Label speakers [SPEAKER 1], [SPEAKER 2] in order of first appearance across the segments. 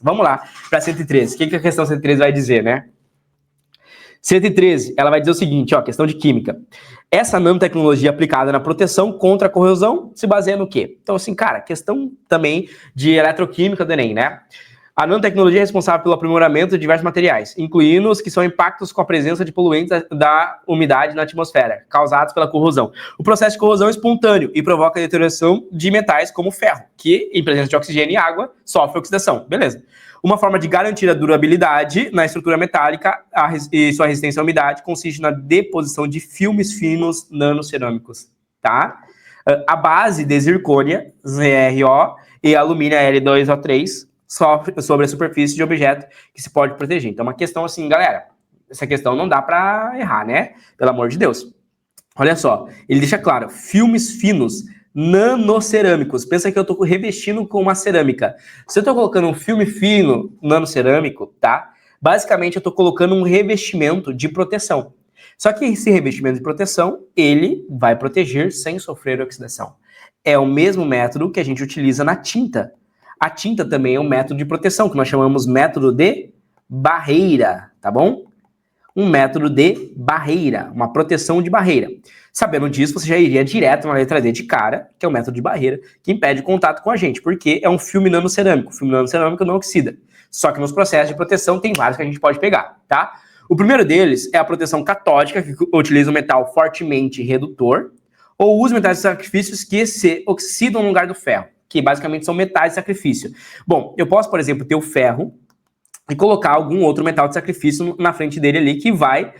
[SPEAKER 1] Vamos lá para 113. O que a questão 113 vai dizer, né? 113, ela vai dizer o seguinte, ó, questão de química. Essa nanotecnologia aplicada na proteção contra a corrosão se baseia no quê? Então, assim, cara, questão também de eletroquímica do Enem, né? A nanotecnologia é responsável pelo aprimoramento de diversos materiais, incluindo os que são impactos com a presença de poluentes da umidade na atmosfera, causados pela corrosão. O processo de corrosão é espontâneo e provoca a deterioração de metais como o ferro, que, em presença de oxigênio e água, sofre oxidação. Beleza. Uma forma de garantir a durabilidade na estrutura metálica e sua resistência à umidade consiste na deposição de filmes finos nanocerâmicos, tá? A base de zircônia, ZrO, e alumínio, L2O3, sobre a superfície de objeto que se pode proteger. Então, uma questão assim, galera, essa questão não dá para errar, né? Pelo amor de Deus. Olha só, ele deixa claro, filmes finos nanocerâmicos. Pensa que eu tô revestindo com uma cerâmica. Se eu tô colocando um filme fino nanocerâmico, tá? Basicamente, eu tô colocando um revestimento de proteção. Só que esse revestimento de proteção, ele vai proteger sem sofrer oxidação. É o mesmo método que a gente utiliza na tinta. A tinta também é um método de proteção, que nós chamamos método de barreira, tá bom? Um método de barreira, uma proteção de barreira. Sabendo disso, você já iria direto na letra D de cara, que é o método de barreira, que impede contato com a gente, porque é um filme nanocerâmico. O filme nanocerâmico não oxida. Só que nos processos de proteção tem vários que a gente pode pegar, tá? O primeiro deles é a proteção catódica, que utiliza um metal fortemente redutor, ou usa metais de sacrifícios que se oxidam no lugar do ferro, que basicamente são metais de sacrifício. Bom, eu posso, por exemplo, ter o ferro e colocar algum outro metal de sacrifício na frente dele ali que vai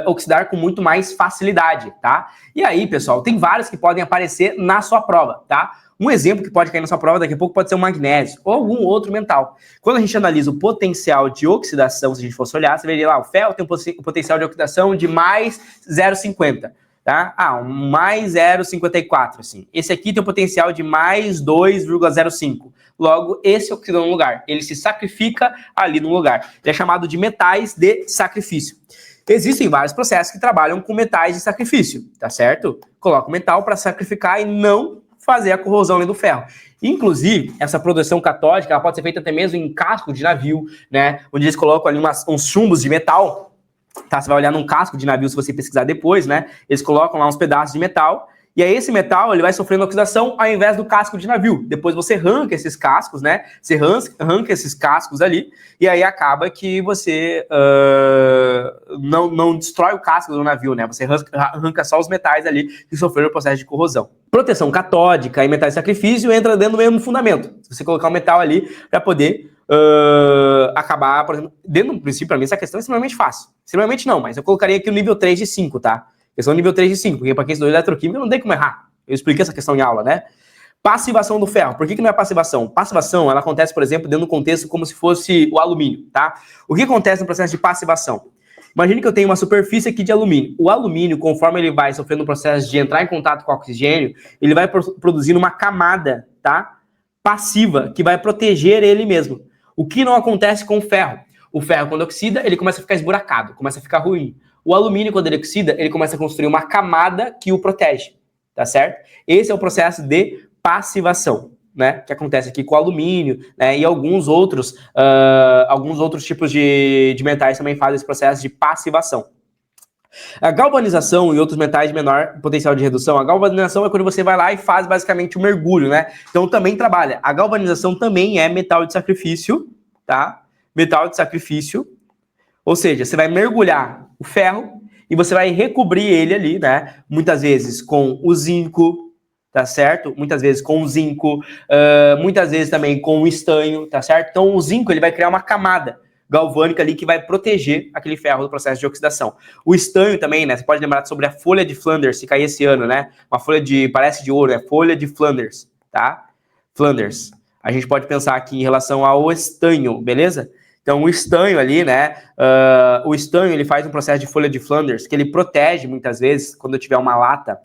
[SPEAKER 1] oxidar com muito mais facilidade, tá? E aí, pessoal, tem vários que podem aparecer na sua prova, tá? Um exemplo que pode cair na sua prova daqui a pouco pode ser o magnésio ou algum outro metal. Quando a gente analisa o potencial de oxidação, se a gente fosse olhar, você veria lá, o ferro tem um potencial de oxidação de mais 0,50. Tá? Um mais 0,54, assim. Esse aqui tem um potencial de mais 2,05. Logo, esse oxida no lugar. Ele se sacrifica ali no lugar. Ele é chamado de metais de sacrifício. Existem vários processos que trabalham com metais de sacrifício, tá certo? Coloca o metal para sacrificar e não fazer a corrosão ali do ferro. Inclusive, essa proteção catódica ela pode ser feita até mesmo em casco de navio, né? Onde eles colocam ali uns chumbos de metal. Tá, você vai olhar num casco de navio, se você pesquisar depois, né? Eles colocam lá uns pedaços de metal, e aí esse metal, ele vai sofrendo oxidação ao invés do casco de navio. Depois você arranca esses cascos, né? Você arranca esses cascos ali, e aí acaba que você não destrói o casco do navio, né? Você arranca só os metais ali que sofreram o processo de corrosão. Proteção catódica e metais de sacrifício entra dentro do mesmo fundamento. Se você colocar o metal ali para poder acabar, por exemplo, dentro do princípio, para mim, essa questão é extremamente fácil. Extremamente não, mas eu colocaria aqui o nível 3 de 5, tá? Questão nível 3 de 5, porque para quem estudou eletroquímica não tem como errar. Eu expliquei essa questão em aula, né? Passivação do ferro. Por que não é passivação? Passivação, ela acontece, por exemplo, dentro do contexto como se fosse o alumínio, tá? O que acontece no processo de passivação? Imagine que eu tenho uma superfície aqui de alumínio. O alumínio, conforme ele vai sofrendo o processo de entrar em contato com o oxigênio, ele vai produzindo uma camada, tá? Passiva, que vai proteger ele mesmo. O que não acontece com o ferro? O ferro, quando oxida, ele começa a ficar esburacado, começa a ficar ruim. O alumínio, quando ele oxida, ele começa a construir uma camada que o protege, tá certo? Esse é o processo de passivação, né? Que acontece aqui com o alumínio, né? E alguns outros tipos de metais também fazem esse processo de passivação. A galvanização e outros metais de menor potencial de redução. A galvanização é quando você vai lá e faz basicamente o mergulho, né? Então também trabalha. A galvanização também é metal de sacrifício, tá? Metal de sacrifício. Ou seja, você vai mergulhar o ferro e você vai recobrir ele ali, né? Muitas vezes com o zinco, tá certo? Muitas vezes com o zinco, muitas vezes também com o estanho, tá certo? Então o zinco ele vai criar uma camada galvânica ali que vai proteger aquele ferro do processo de oxidação. O estanho também, né? Você pode lembrar sobre a folha de Flanders, que caiu esse ano, né? Uma folha parece de ouro, é folha de Flanders, tá? Flanders. A gente pode pensar aqui em relação ao estanho, beleza? Então, o estanho ali, né? O estanho, ele faz um processo de folha de Flanders, que ele protege, muitas vezes, quando eu tiver uma lata,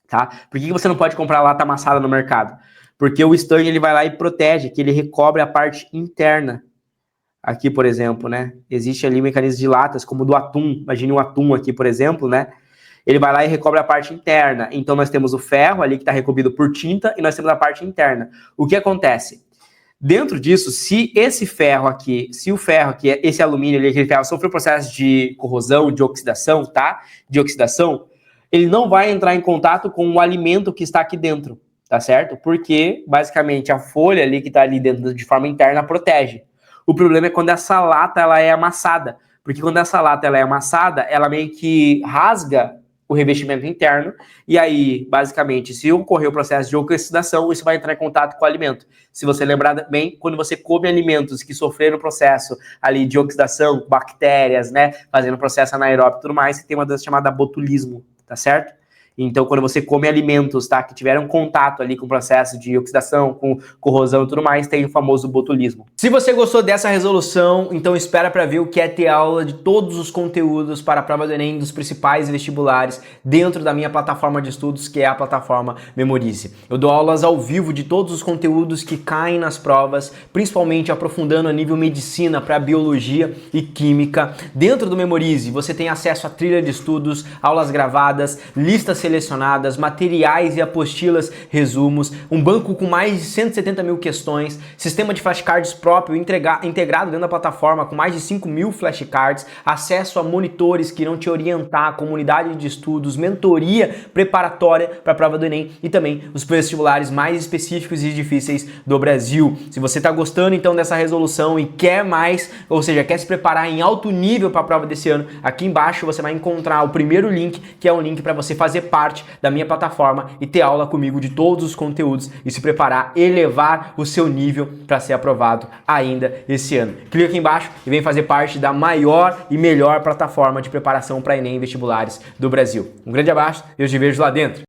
[SPEAKER 1] tá? Por que você não pode comprar lata amassada no mercado? Porque o estanho, ele vai lá e protege, que ele recobre a parte interna. Aqui, por exemplo, né? Existe ali mecanismos de latas, como do atum. Imagine um atum aqui, por exemplo, né? Ele vai lá e recobre a parte interna. Então, nós temos o ferro ali, que está recobrido por tinta, e nós temos a parte interna. O que acontece? Dentro disso, se esse ferro aqui, esse alumínio ali, aquele ferro, sofreu processo de corrosão, de oxidação, tá? De oxidação, ele não vai entrar em contato com o alimento que está aqui dentro, tá certo? Porque, basicamente, a folha ali que está ali dentro de forma interna protege. O problema é quando essa lata ela é amassada, porque quando essa lata ela é amassada, ela meio que rasga o revestimento interno, e aí, basicamente, se ocorrer o processo de oxidação, isso vai entrar em contato com o alimento. Se você lembrar bem, quando você come alimentos que sofreram o processo ali de oxidação, bactérias, né, fazendo processo anaeróbico e tudo mais, você tem uma doença chamada botulismo, tá certo? Então, quando você come alimentos, tá, que tiveram contato ali com o processo de oxidação, com corrosão e tudo mais, tem o famoso botulismo. Se você gostou dessa resolução, então espera para ver o que é ter aula de todos os conteúdos para a prova do Enem dos principais vestibulares dentro da minha plataforma de estudos, que é a plataforma Memorize. Eu dou aulas ao vivo de todos os conteúdos que caem nas provas, principalmente aprofundando a nível medicina para biologia e química. Dentro do Memorize, você tem acesso a trilha de estudos, aulas gravadas, listas selecionadas, materiais e apostilas, resumos, um banco com mais de 170 mil questões, sistema de flashcards próprio integrado dentro da plataforma com mais de 5 mil flashcards, acesso a monitores que irão te orientar, comunidade de estudos, mentoria preparatória para a prova do Enem e também os vestibulares mais específicos e difíceis do Brasil. Se você está gostando então dessa resolução e quer mais, ou seja, quer se preparar em alto nível para a prova desse ano, aqui embaixo você vai encontrar o primeiro link, que é um link para você fazer parte da minha plataforma e ter aula comigo de todos os conteúdos e se preparar, elevar o seu nível para ser aprovado ainda esse ano. Clica aqui embaixo e vem fazer parte da maior e melhor plataforma de preparação para Enem e vestibulares do Brasil. Um grande abraço e eu te vejo lá dentro.